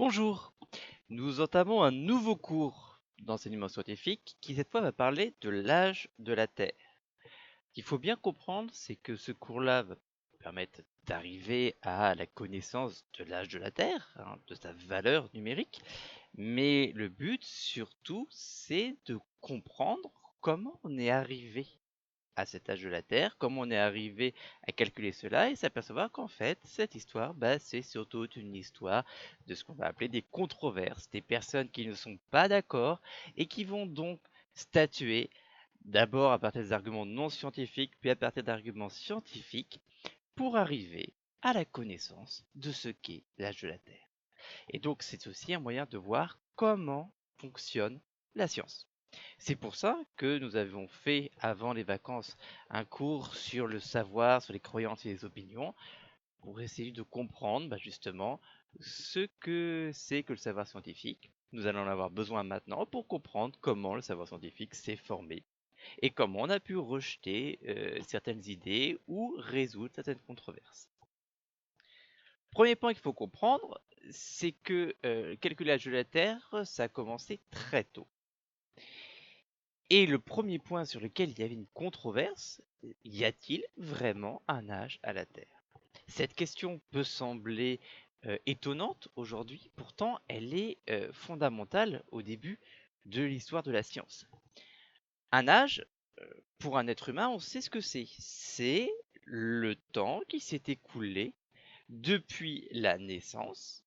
Bonjour, nous entamons un nouveau cours d'enseignement scientifique qui cette fois va parler de l'âge de la Terre. Ce qu'il faut bien comprendre, c'est que ce cours-là va permettre d'arriver à la connaissance de l'âge de la Terre, de sa valeur numérique, mais le but surtout, c'est de comprendre comment on est arrivé à cet âge de la Terre, comment on est arrivé à calculer cela et s'apercevoir qu'en fait, cette histoire, c'est surtout une histoire de ce qu'on va appeler des controverses, des personnes qui ne sont pas d'accord et qui vont donc statuer d'abord à partir des arguments non scientifiques, puis à partir d'arguments scientifiques pour arriver à la connaissance de ce qu'est l'âge de la Terre. Et donc, c'est aussi un moyen de voir comment fonctionne la science. C'est pour ça que nous avons fait, avant les vacances, un cours sur le savoir, sur les croyances et les opinions, pour essayer de comprendre justement ce que c'est que le savoir scientifique. Nous allons en avoir besoin maintenant pour comprendre comment le savoir scientifique s'est formé et comment on a pu rejeter certaines idées ou résoudre certaines controverses. Premier point qu'il faut comprendre, c'est que le calculage de la Terre, ça a commencé très tôt. Et le premier point sur lequel il y avait une controverse, y a-t-il vraiment un âge à la Terre? Cette question peut sembler étonnante aujourd'hui, pourtant elle est fondamentale au début de l'histoire de la science. Un âge, pour un être humain, on sait ce que c'est. C'est le temps qui s'est écoulé depuis la naissance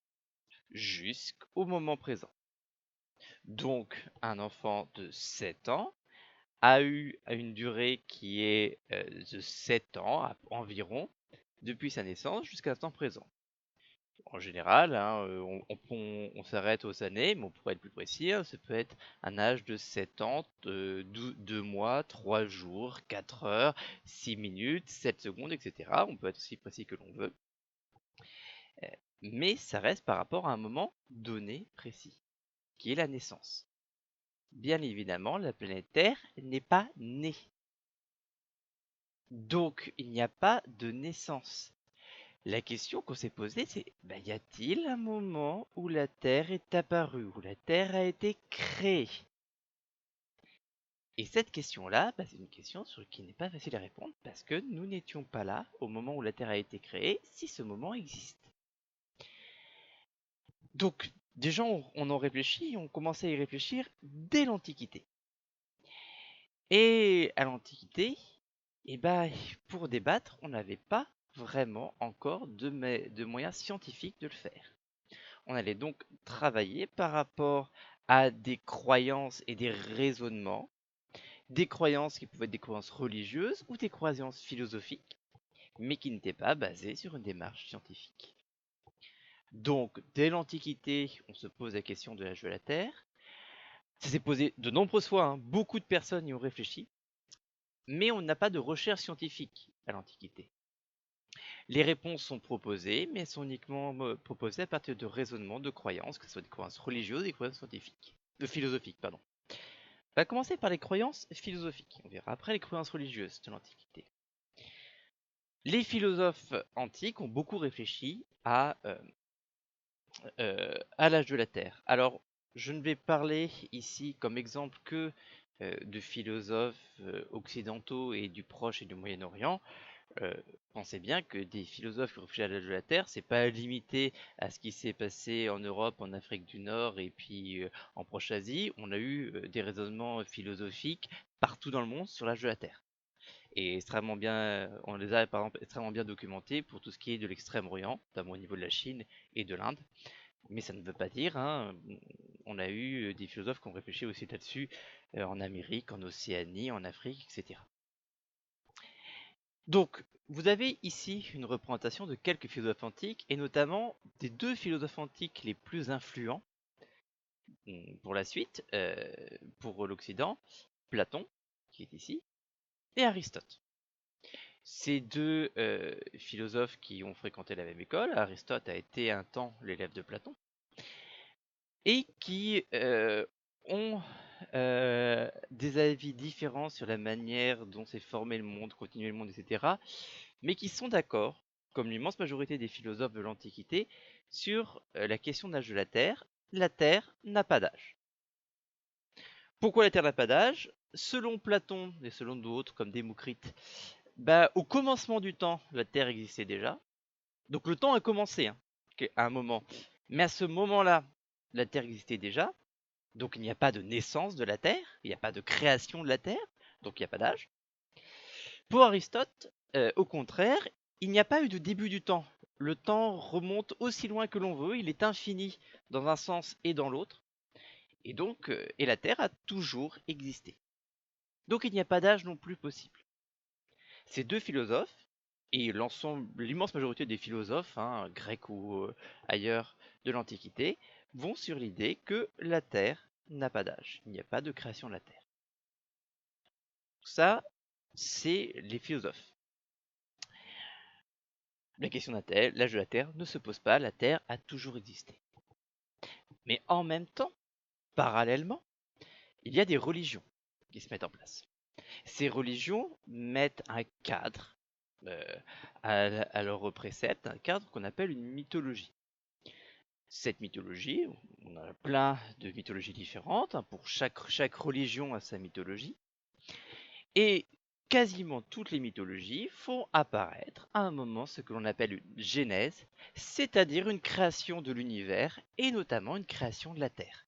jusqu'au moment présent. Donc, un enfant de 7 ans a eu une durée qui est de 7 ans environ, depuis sa naissance jusqu'à l'instant présent. En général, on s'arrête aux années, mais on pourrait être plus précis, ça peut être un âge de 7 ans, 2 mois, 3 jours, 4 heures, 6 minutes, 7 secondes, etc. On peut être aussi précis que l'on veut. Mais ça reste par rapport à un moment donné précis, qui est la naissance. Bien évidemment, la planète Terre n'est pas née. Donc, il n'y a pas de naissance. La question qu'on s'est posée, c'est y a-t-il un moment où la Terre est apparue, où la Terre a été créée? Et cette question-là, c'est une question sur qui n'est pas facile à répondre parce que nous n'étions pas là au moment où la Terre a été créée, si ce moment existe. Donc, des gens, on en réfléchit, on commençait à y réfléchir dès l'Antiquité. Et à l'Antiquité, pour débattre, on n'avait pas vraiment encore de moyens scientifiques de le faire. On allait donc travailler par rapport à des croyances et des raisonnements, des croyances qui pouvaient être des croyances religieuses ou des croyances philosophiques, mais qui n'étaient pas basées sur une démarche scientifique. Donc, dès l'Antiquité, on se pose la question de l'âge de la Terre. Ça s'est posé de nombreuses fois, beaucoup de personnes y ont réfléchi, mais on n'a pas de recherche scientifique à l'Antiquité. Les réponses sont proposées, mais elles sont uniquement proposées à partir de raisonnements, de croyances, que ce soit des croyances religieuses ou des croyances scientifiques. Philosophiques, pardon. On va commencer par les croyances philosophiques. On verra après les croyances religieuses de l'Antiquité. Les philosophes antiques ont beaucoup réfléchi à l'âge de la Terre. Alors, je ne vais parler ici comme exemple que de philosophes occidentaux et du Proche et du Moyen-Orient. Pensez bien que des philosophes qui réfléchissent à l'âge de la Terre, c'est pas limité à ce qui s'est passé en Europe, en Afrique du Nord et puis en Proche-Asie. On a eu des raisonnements philosophiques partout dans le monde sur l'âge de la Terre. Et extrêmement bien, on les a par exemple extrêmement bien documentés pour tout ce qui est de l'Extrême-Orient, notamment au niveau de la Chine et de l'Inde. Mais ça ne veut pas dire, on a eu des philosophes qui ont réfléchi aussi là-dessus en Amérique, en Océanie, en Afrique, etc. Donc, vous avez ici une représentation de quelques philosophes antiques, et notamment des deux philosophes antiques les plus influents pour la suite, pour l'Occident, Platon, qui est ici, et Aristote. Ces deux philosophes qui ont fréquenté la même école, Aristote a été un temps l'élève de Platon, et qui ont des avis différents sur la manière dont s'est formé le monde, continué le monde, etc., mais qui sont d'accord comme l'immense majorité des philosophes de l'Antiquité, sur la question de l'âge de la Terre n'a pas d'âge. Pourquoi la Terre n'a pas d'âge? Selon Platon et selon d'autres comme Démocrite, au commencement du temps, la Terre existait déjà. Donc le temps a commencé à un moment. Mais à ce moment-là, la Terre existait déjà. Donc il n'y a pas de naissance de la Terre, il n'y a pas de création de la Terre, donc il n'y a pas d'âge. Pour Aristote, au contraire, il n'y a pas eu de début du temps. Le temps remonte aussi loin que l'on veut, il est infini dans un sens et dans l'autre. Et donc, et la Terre a toujours existé. Donc il n'y a pas d'âge non plus possible. Ces deux philosophes, et l'immense majorité des philosophes, grecs ou ailleurs de l'Antiquité, vont sur l'idée que la Terre n'a pas d'âge. Il n'y a pas de création de la Terre. Ça, c'est les philosophes. La question de l'âge de la Terre ne se pose pas, la Terre a toujours existé. Mais en même temps, parallèlement, il y a des religions qui se mettent en place. Ces religions mettent un cadre à leurs préceptes, un cadre qu'on appelle une mythologie. Cette mythologie, on a plein de mythologies différentes, pour chaque religion a sa mythologie, et quasiment toutes les mythologies font apparaître à un moment ce que l'on appelle une genèse, c'est-à-dire une création de l'univers, et notamment une création de la Terre.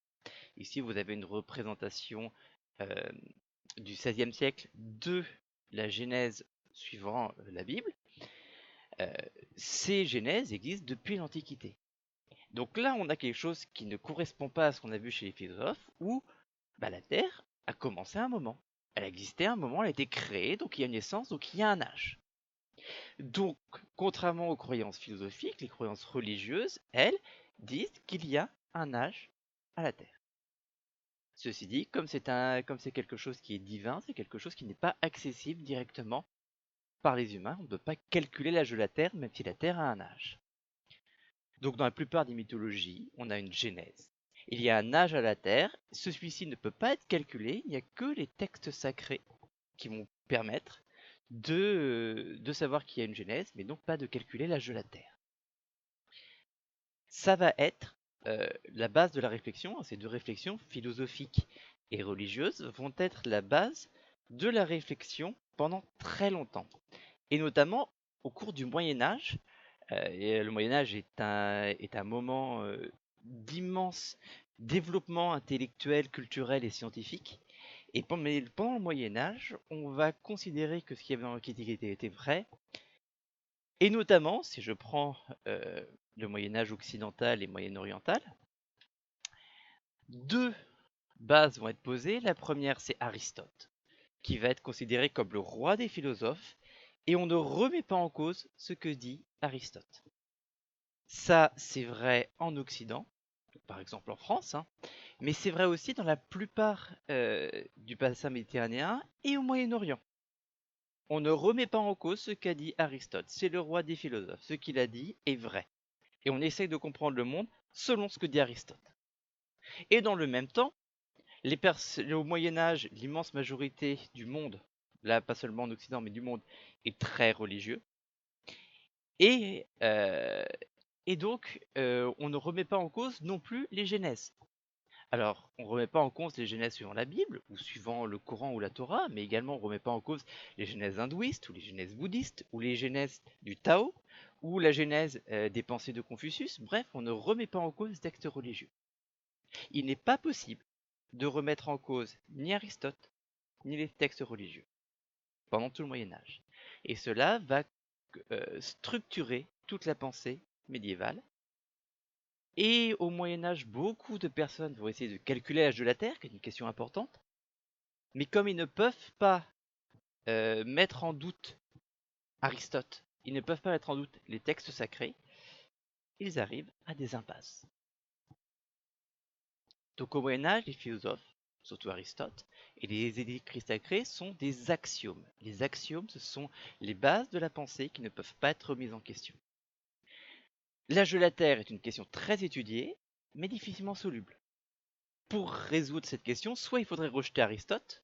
Ici, vous avez une représentation du XVIe siècle de la Genèse suivant la Bible. Ces genèses existent depuis l'Antiquité. Donc là, on a quelque chose qui ne correspond pas à ce qu'on a vu chez les philosophes, où la Terre a commencé à un moment. Elle a existé à un moment, elle a été créée, donc il y a une essence, donc il y a un âge. Donc, contrairement aux croyances philosophiques, les croyances religieuses, elles, disent qu'il y a un âge à la Terre. Ceci dit, comme c'est quelque chose qui est divin, c'est quelque chose qui n'est pas accessible directement par les humains. On ne peut pas calculer l'âge de la Terre, même si la Terre a un âge. Donc dans la plupart des mythologies, on a une genèse. Il y a un âge à la Terre, celui-ci ne peut pas être calculé, il n'y a que les textes sacrés qui vont permettre de savoir qu'il y a une genèse, mais donc pas de calculer l'âge de la Terre. Ça va être la base de la réflexion. Ces deux réflexions, philosophiques et religieuses, vont être la base de la réflexion pendant très longtemps. Et notamment au cours du Moyen-Âge. Et le Moyen-Âge est un moment d'immense développement intellectuel, culturel et scientifique. Et pendant le Moyen-Âge, on va considérer que ce qui y avait dans l'Antiquité était vrai. Et notamment, si je prends le Moyen-Âge occidental et moyen-oriental, deux bases vont être posées. La première, c'est Aristote, qui va être considéré comme le roi des philosophes, et on ne remet pas en cause ce que dit Aristote. Ça, c'est vrai en Occident, par exemple en France, mais c'est vrai aussi dans la plupart du bassin méditerranéen et au Moyen-Orient. On ne remet pas en cause ce qu'a dit Aristote, c'est le roi des philosophes. Ce qu'il a dit est vrai. Et on essaye de comprendre le monde selon ce que dit Aristote. Et dans le même temps, au Moyen-Âge, l'immense majorité du monde, là pas seulement en Occident, mais du monde, est très religieux. Et donc, on ne remet pas en cause non plus les genèses. Alors, on ne remet pas en cause les genèses suivant la Bible, ou suivant le Coran ou la Torah, mais également on ne remet pas en cause les genèses hindouistes, ou les genèses bouddhistes, ou les genèses du Tao, ou la genèse des pensées de Confucius. Bref, on ne remet pas en cause les textes religieux. Il n'est pas possible de remettre en cause ni Aristote, ni les textes religieux, pendant tout le Moyen-Âge. Et cela va structurer toute la pensée médiévale. Et au Moyen-Âge, beaucoup de personnes vont essayer de calculer l'âge de la Terre, qui est une question importante. Mais comme ils ne peuvent pas mettre en doute Aristote, ils ne peuvent pas mettre en doute les textes sacrés, ils arrivent à des impasses. Donc au Moyen-Âge, les philosophes, surtout Aristote, et les écrits sacrés sont des axiomes. Les axiomes, ce sont les bases de la pensée qui ne peuvent pas être remises en question. L'âge de la Terre est une question très étudiée, mais difficilement soluble. Pour résoudre cette question, soit il faudrait rejeter Aristote,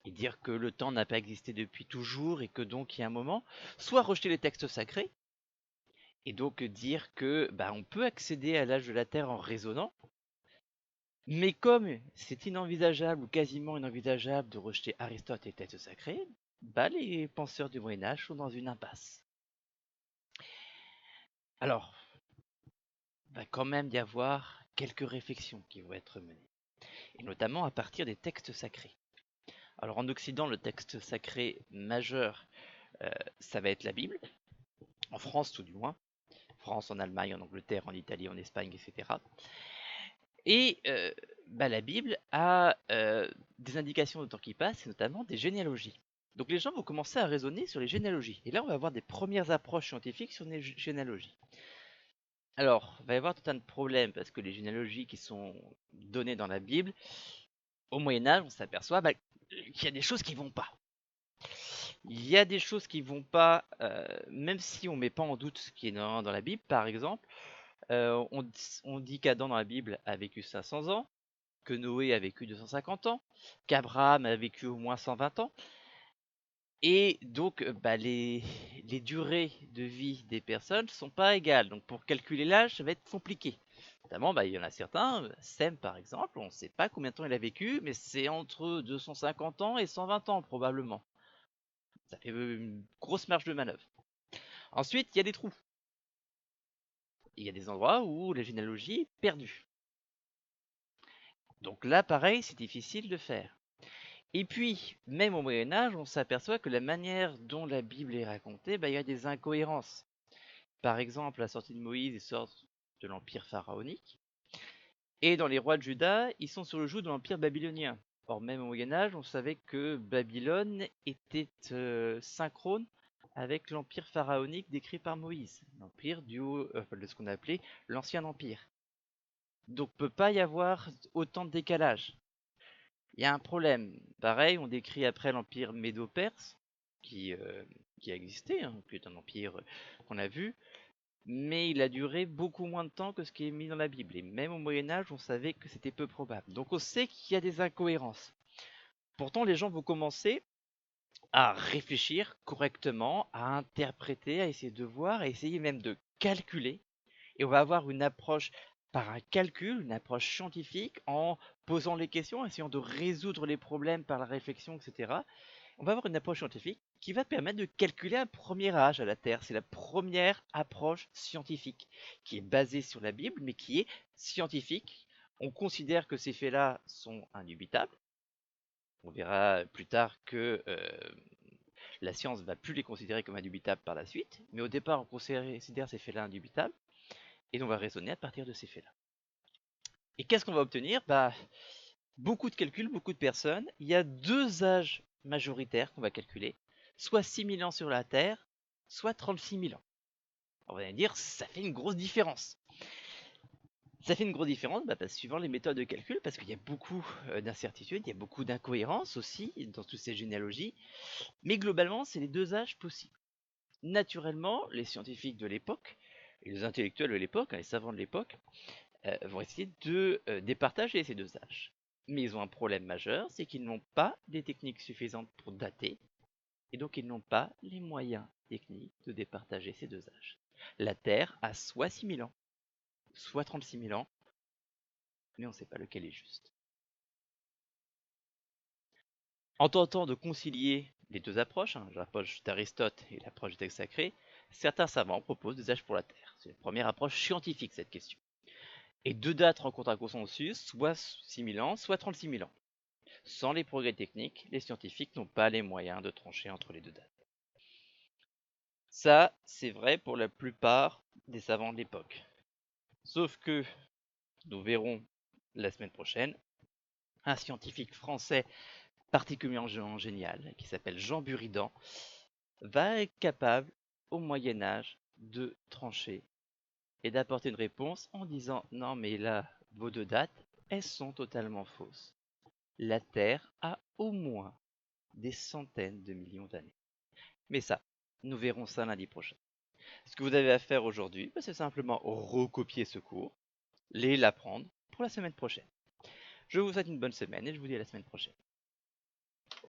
et dire que le temps n'a pas existé depuis toujours et que donc il y a un moment, soit rejeter les textes sacrés Et donc dire que on peut accéder à l'âge de la Terre en raisonnant, mais comme c'est inenvisageable ou quasiment inenvisageable de rejeter Aristote et les textes sacrés, les penseurs du Moyen Âge sont dans une impasse. Alors, il va quand même y avoir quelques réflexions qui vont être menées, et notamment à partir des textes sacrés. Alors en Occident, le texte sacré majeur, ça va être la Bible, en France tout du moins, France, en Allemagne, en Angleterre, en Italie, en Espagne, etc. Et la Bible a des indications de temps qui passe, et notamment des généalogies. Donc les gens vont commencer à raisonner sur les généalogies. Et là, on va avoir des premières approches scientifiques sur les généalogies. Alors, il va y avoir tout un tas de problèmes, parce que les généalogies qui sont données dans la Bible, au Moyen-Âge, on s'aperçoit qu'il y a des choses qui vont pas. Il y a des choses qui vont pas, même si on ne met pas en doute ce qui est dans la Bible. Par exemple, on dit qu'Adam dans la Bible a vécu 500 ans, que Noé a vécu 250 ans, qu'Abraham a vécu au moins 120 ans. Et donc, les durées de vie des personnes ne sont pas égales. Donc, pour calculer l'âge, ça va être compliqué. Notamment, il y en a certains, Sem par exemple, on ne sait pas combien de temps il a vécu, mais c'est entre 250 ans et 120 ans probablement. Ça fait une grosse marge de manœuvre. Ensuite, il y a des trous. Il y a des endroits où la généalogie est perdue. Donc là, pareil, c'est difficile de faire. Et puis, même au Moyen-Âge, on s'aperçoit que la manière dont la Bible est racontée, il y a des incohérences. Par exemple, la sortie de Moïse, ils sortent de l'Empire pharaonique. Et dans les rois de Juda, ils sont sur le joug de l'Empire babylonien. Or, même au Moyen-Âge, on savait que Babylone était synchrone avec l'Empire pharaonique décrit par Moïse. L'Empire de ce qu'on appelait l'Ancien Empire. Donc, peut pas y avoir autant de décalage. Il y a un problème. Pareil, on décrit après l'empire médo-perse, qui a existé, qui est un empire qu'on a vu, mais il a duré beaucoup moins de temps que ce qui est mis dans la Bible. Et même au Moyen-Âge, on savait que c'était peu probable. Donc on sait qu'il y a des incohérences. Pourtant, les gens vont commencer à réfléchir correctement, à interpréter, à essayer de voir, à essayer même de calculer. Et on va avoir une approche par un calcul, une approche scientifique, en posant les questions, en essayant de résoudre les problèmes par la réflexion, etc. On va avoir une approche scientifique qui va permettre de calculer un premier âge à la Terre. C'est la première approche scientifique qui est basée sur la Bible, mais qui est scientifique. On considère que ces faits-là sont indubitables. On verra plus tard que la science ne va plus les considérer comme indubitables par la suite, mais au départ, on considère ces faits-là indubitables, et on va raisonner à partir de ces faits-là. Et qu'est-ce qu'on va obtenir? Beaucoup de calculs, beaucoup de personnes. Il y a deux âges majoritaires qu'on va calculer, soit 6000 ans sur la Terre, soit 36 000 ans. On va dire, ça fait une grosse différence. Ça fait une grosse différence suivant les méthodes de calcul, parce qu'il y a beaucoup d'incertitudes, il y a beaucoup d'incohérences aussi dans toutes ces généalogies, mais globalement, c'est les deux âges possibles. Naturellement, les scientifiques de l'époque, et les intellectuels de l'époque, les savants de l'époque, vont essayer de départager ces deux âges. Mais ils ont un problème majeur, c'est qu'ils n'ont pas des techniques suffisantes pour dater, et donc ils n'ont pas les moyens techniques de départager ces deux âges. La Terre a soit 6000 ans, soit 36 000 ans, mais on ne sait pas lequel est juste. En tentant de concilier les deux approches, l'approche d'Aristote et l'approche du texte sacré, certains savants proposent des âges pour la Terre. C'est la première approche scientifique, cette question. Et deux dates rencontrent un consensus, soit 6000 ans, soit 36 000 ans. Sans les progrès techniques, les scientifiques n'ont pas les moyens de trancher entre les deux dates. Ça, c'est vrai pour la plupart des savants de l'époque. Sauf que, nous verrons la semaine prochaine, un scientifique français particulièrement génial, qui s'appelle Jean Buridan, va être capable, au Moyen-Âge, de trancher et d'apporter une réponse en disant « Non mais là, vos deux dates, elles sont totalement fausses. La Terre a au moins des centaines de millions d'années. » Mais ça, nous verrons ça lundi prochain. Ce que vous avez à faire aujourd'hui, c'est simplement recopier ce cours, l'apprendre pour la semaine prochaine. Je vous souhaite une bonne semaine et je vous dis à la semaine prochaine.